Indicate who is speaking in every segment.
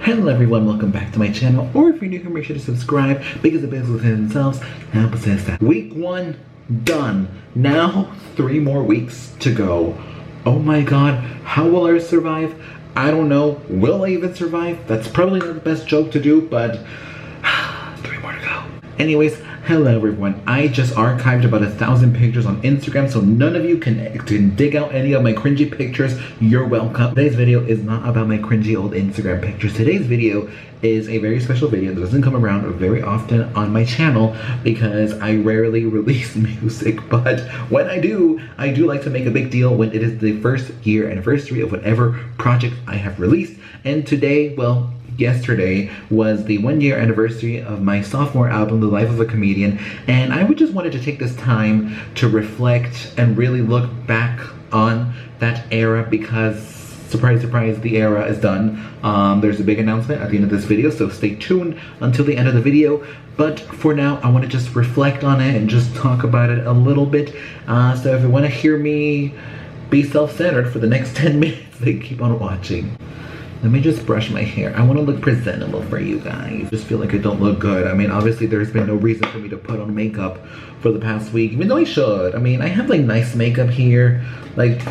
Speaker 1: Hello everyone, welcome back to my channel, or if you're new here, make sure to subscribe because the best within themselves now possess that. Week 1 done. Now 3 more weeks to go. Oh my god, how will I survive? I don't know. Will I even survive? That's probably not the best joke to do, but 3 more to go. Anyways, hello everyone. I just archived about 1,000 pictures on Instagram, so none of you can dig out any of my cringy pictures. You're welcome. Today's video is not about my cringy old Instagram pictures. Today's video is a very special video that doesn't come around very often on my channel because I rarely release music, but when I do like to make a big deal when it is the first year anniversary of whatever project I have released. And today, well, yesterday was the 1-year anniversary of my sophomore album, The Life of a Comedian, and I just wanted to take this time to reflect and really look back on that era because, surprise, surprise, the era is done. There's a big announcement at the end of this video, so stay tuned until the end of the video. But for now, I want to just reflect on it and just talk about it a little bit. So if you want to hear me be self-centered for the next 10 minutes, then keep on watching. Let me just brush my hair. I want to look presentable for you guys. Just feel like I don't look good. I mean, obviously there's been no reason for me to put on makeup for the past week, even though I should. I mean, I have like nice makeup here. Like,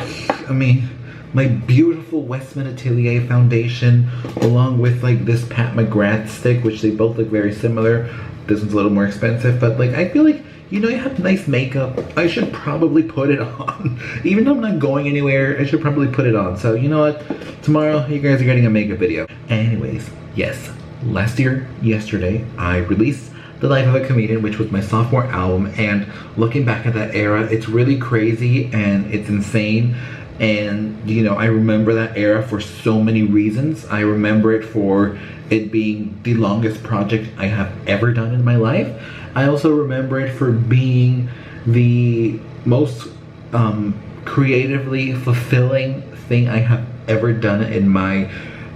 Speaker 1: I mean, my beautiful Westman Atelier foundation, along with like this Pat McGrath stick, which they both look very similar. This one's a little more expensive, but like, I feel like, you know, you have nice makeup. I should probably put it on. Even though I'm not going anywhere, I should probably put it on. So, you know what? Tomorrow, you guys are getting a makeup video. Anyways, yes. Yesterday, I released The Life of a Comedian, which was my sophomore album. And looking back at that era, it's really crazy and it's insane. And, you know, I remember that era for so many reasons. I remember it for it being the longest project I have ever done in my life. I also remember it for being the most creatively fulfilling thing I have ever done in my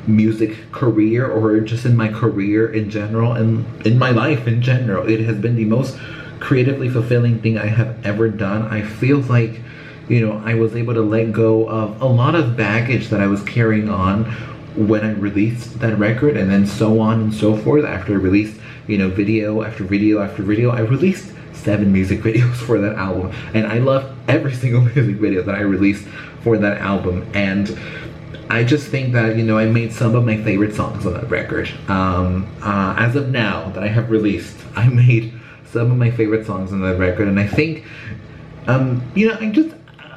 Speaker 1: music career, or just in my career in general, and in my life in general. It has been the most creatively fulfilling thing I have ever done. I feel like, you know, I was able to let go of a lot of baggage that I was carrying on when I released that record, and then so on and so forth. After I released, you know, video after video after video, I released 7 music videos for that album, and I love every single music video that I released for that album. And I just think that, you know, I made some of my favorite songs on that record. As of now that I have released, I made some of my favorite songs on that record, and I think, you know,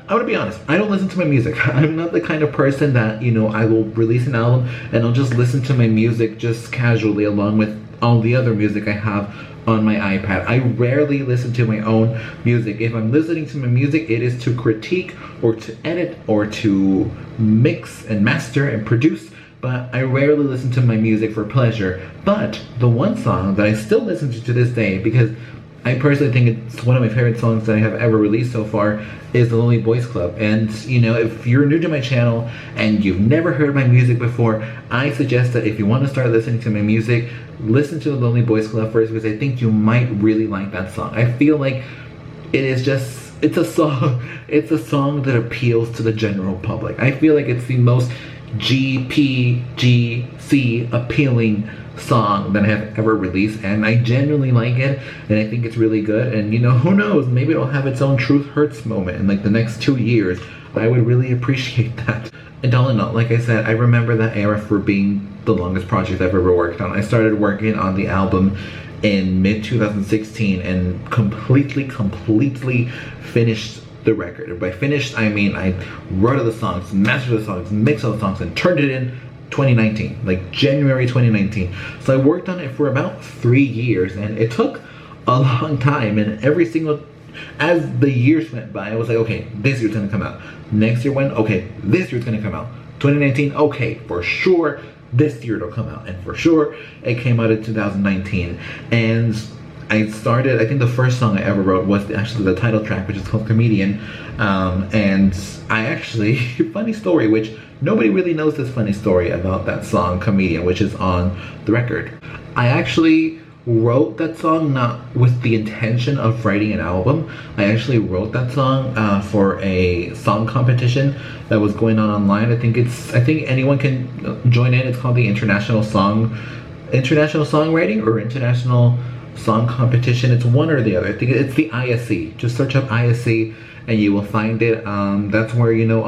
Speaker 1: I want to be honest, I don't listen to my music. I'm not the kind of person that, you know, I will release an album and I'll just listen to my music just casually along with all the other music I have on my iPad. I rarely listen to my own music. If I'm listening to my music, it is to critique or to edit or to mix and master and produce, but I rarely listen to my music for pleasure. But the one song that I still listen to this day, because I personally think it's one of my favorite songs that I have ever released so far, is The Lonely Boys Club. And, you know, if you're new to my channel and you've never heard my music before, I suggest that if you want to start listening to my music, listen to The Lonely Boys Club first, because I think you might really like that song. I feel like it is just, it's a song that appeals to the general public. I feel like it's the most GPGC appealing song that I have ever released, and I genuinely like it, and I think it's really good. And, you know, who knows, maybe it'll have its own Truth Hurts moment in like the next 2 years. I would really appreciate that. And all in all, like I said, I remember that era for being the longest project I've ever worked on. I started working on the album in mid-2016 and completely finished the record. And by finished, I mean I wrote all the songs, mastered the songs, mixed all the songs, and turned it in 2019, like January 2019. So I worked on it for about 3 years, and it took a long time. And as the years went by, I was like, okay, this year's gonna come out. Next year went, okay, this year's gonna come out. 2019, okay, for sure, this year it'll come out. And for sure, it came out in 2019. And I think the first song I ever wrote was actually the title track, which is called Comedian. And I actually, funny story, which nobody really knows this funny story about that song, Comedian, which is on the record. I actually wrote that song not with the intention of writing an album. I actually wrote that song for a song competition that was going on online. I think anyone can join in. It's called the International Songwriting or International Song Competition. It's one or the other. I think it's the ISC. Just search up ISC and you will find it. That's where, you know,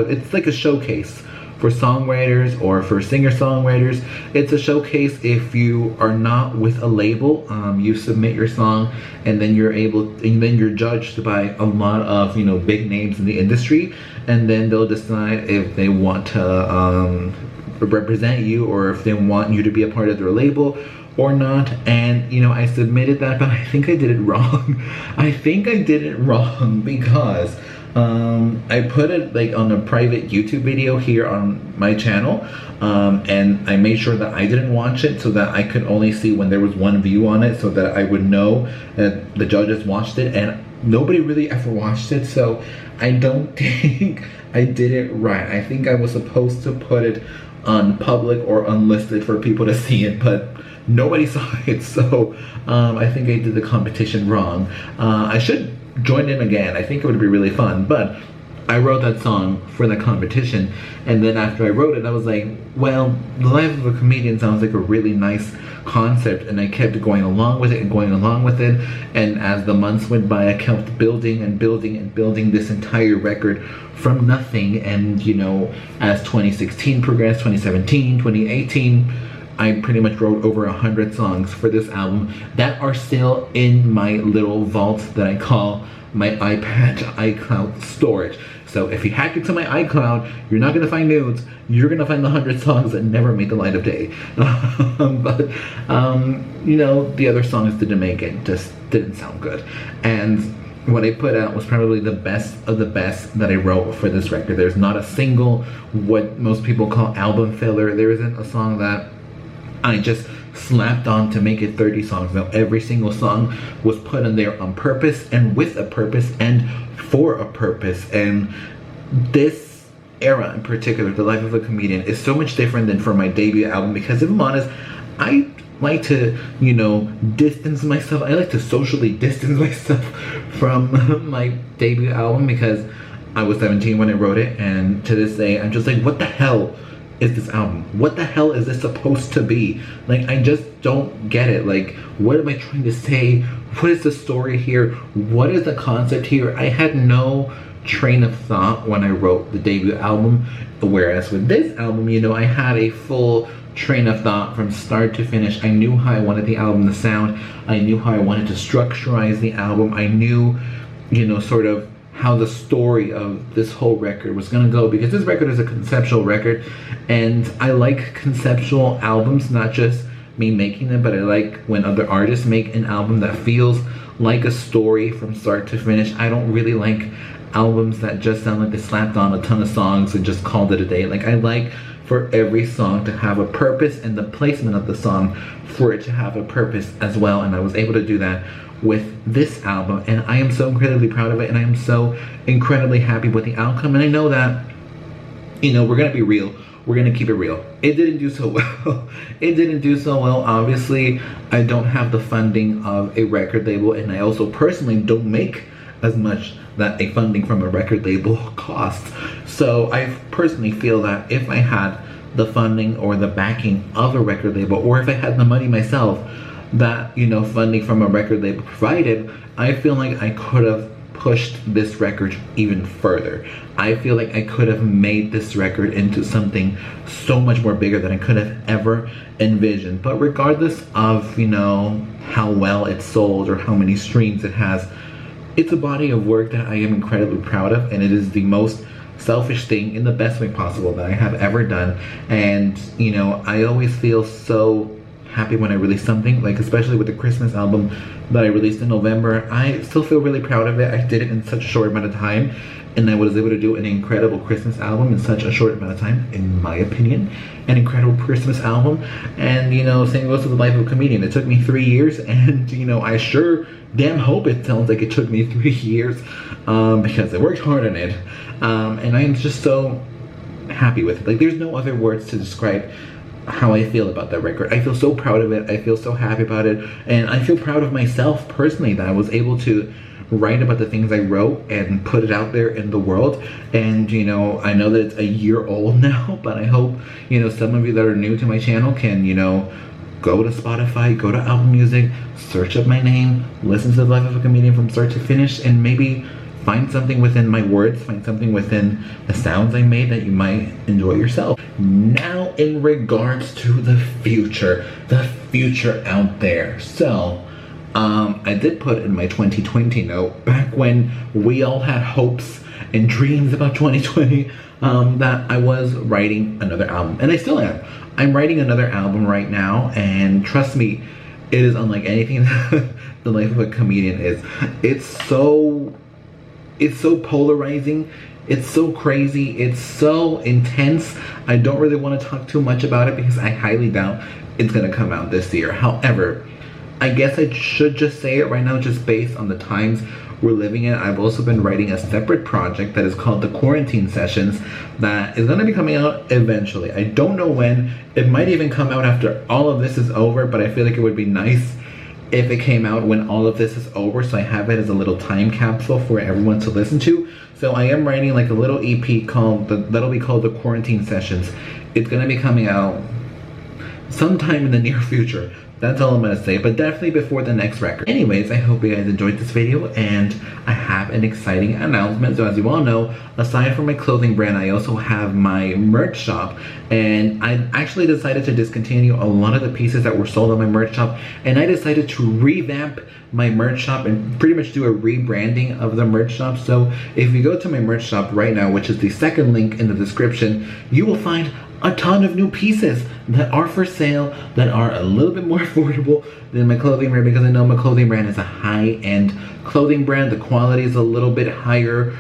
Speaker 1: it's like a showcase for songwriters or for singer-songwriters. It's a showcase if you are not with a label. You submit your song and then you're judged by a lot of, you know, big names in the industry, and then they'll decide if they want to represent you or if they want you to be a part of their label or not. And, you know, I submitted that, but I think I did it wrong. I think I did it wrong because I put it like on a private YouTube video here on my channel, and I made sure that I didn't watch it so that I could only see when there was one view on it, so that I would know that the judges watched it, and nobody really ever watched it. So I don't think I did it right. I think I was supposed to put it on public or unlisted for people to see it, but nobody saw it. So I think I did the competition wrong. I should join in again. I think it would be really fun, but I wrote that song for the competition, and then after I wrote it, I was like, well, the life of a comedian sounds like a really nice concept, and I kept going along with it and going along with it, and as the months went by, I kept building and building and building this entire record from nothing. And, you know, as 2016 progressed, 2017, 2018, I pretty much wrote over 100 songs for this album that are still in my little vault that I call my iCloud storage. So if you hack into my iCloud, you're not gonna find nudes. You're gonna find the 100 songs that never made the light of day. You know, the other songs didn't make it, just didn't sound good. And what I put out was probably the best of the best that I wrote for this record. There's not a single, what most people call album filler. There isn't a song that I just slapped on to make it 30 songs. No, every single song was put in there on purpose and with a purpose and for a purpose. And this era in particular, The Life of a Comedian, is so much different than for my debut album, because if I'm honest, I like to, you know, distance myself. I like to socially distance myself from my debut album, because I was 17 when I wrote it, and to this day, I'm just like, what the hell is this album? What the hell is this supposed to be? Like, I just don't get it. Like, what am I trying to say? What is the story here? What is the concept here? I had no train of thought when I wrote the debut album, whereas with this album, you know, I had a full train of thought from start to finish. I knew how I wanted the album to sound. I knew how I wanted to structurize the album. I knew, you know, sort of how the story of this whole record was gonna go, because this record is a conceptual record, and I like conceptual albums, not just me making them, but I like when other artists make an album that feels like a story from start to finish. I don't really like albums that just sound like they slapped on a ton of songs and just called it a day. Like, I like for every song to have a purpose, and the placement of the song for it to have a purpose as well, and I was able to do that with this album, and I am so incredibly proud of it, and I am so incredibly happy with the outcome. And I know that, you know, we're gonna be real. We're gonna keep it real. It didn't do so well. It didn't do so well. Obviously, I don't have the funding of a record label, and I also personally don't make as much that a funding from a record label costs. So I personally feel that if I had the funding or the backing of a record label, or if I had the money myself that, you know, funding from a record label provided, I feel like I could have pushed this record even further. I feel like I could have made this record into something so much more bigger than I could have ever envisioned. But regardless of, you know, how well it sold or how many streams it has, it's a body of work that I am incredibly proud of, and it is the most selfish thing in the best way possible that I have ever done. And, you know, I always feel so happy when I release something, like especially with the Christmas album that I released in November. I still feel really proud of it. I did it in such a short amount of time, and I was able to do an incredible Christmas album in such a short amount of time, in my opinion. An incredible Christmas album. And, you know, same goes to The Life of a Comedian. It took me 3 years, and, you know, I sure damn hope it sounds like it took me 3 years, because I worked hard on it. And I am just so happy with it. Like, there's no other words to describe how I feel about that record. I feel so proud of it. I feel so happy about it. And I feel proud of myself personally that I was able to write about the things I wrote and put it out there in the world. And you know, I know that it's a year old now, but I hope, you know, some of you that are new to my channel can, you know, go to Spotify, go to Apple Music, search up my name, listen to The Life of a Comedian from start to finish, and maybe find something within my words, find something within the sounds I made that you might enjoy yourself. Now, in regards to the future out there. So, I did put in my 2020 note, back when we all had hopes and dreams about 2020, that I was writing another album. And I still am. I'm writing another album right now, and trust me, it is unlike anything The Life of a Comedian is. It's so polarizing, it's so crazy, it's so intense. I don't really want to talk too much about it because I highly doubt it's gonna come out this year. However, I guess I should just say it right now, just based on the times we're living in. I've also been writing a separate project that is called the Quarantine Sessions that is gonna be coming out eventually. I don't know when. It might even come out after all of this is over, but I feel like it would be nice if it came out when all of this is over, so I have it as a little time capsule for everyone to listen to. So I am writing like a little EP that'll be called the Quarantine Sessions. It's gonna be coming out sometime in the near future. That's all I'm gonna say, but definitely before the next record. Anyways, I hope you guys enjoyed this video, and I have an exciting announcement. So as you all know, aside from my clothing brand, I also have my merch shop, and I actually decided to discontinue a lot of the pieces that were sold on my merch shop, and I decided to revamp my merch shop and pretty much do a rebranding of the merch shop. So if you go to my merch shop right now, which is the second link in the description, you will find a ton of new pieces that are for sale, that are a little bit more affordable than my clothing brand, because I know my clothing brand is a high-end clothing brand. The quality is a little bit higher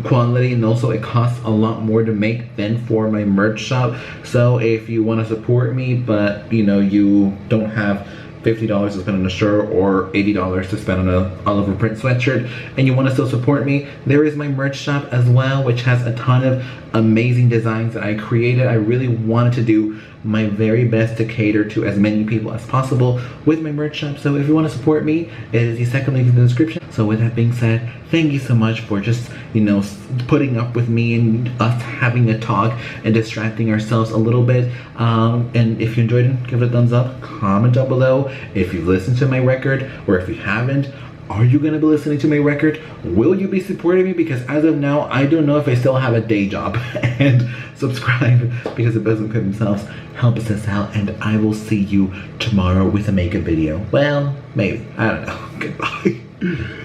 Speaker 1: quality, and also it costs a lot more to make than for my merch shop. So if you want to support me, but you know, you don't have $50 to spend on a shirt or $80 to spend on a Oliver print sweatshirt, and you want to still support me, there is my merch shop as well, which has a ton of amazing designs that I created. I really wanted to do my very best to cater to as many people as possible with my merch shop. So if you want to support me, it is the second link in the description. So with that being said, thank you so much for just, you know, putting up with me and us having a talk and distracting ourselves a little bit. And if you enjoyed it, give it a thumbs up, comment down below if you've listened to my record, or if you haven't, are you gonna be listening to my record? Will you be supporting me? Because as of now, I don't know if I still have a day job. And subscribe, because the best could themselves help us out, and I will see you tomorrow with a makeup video. Well, maybe, I don't know. Goodbye.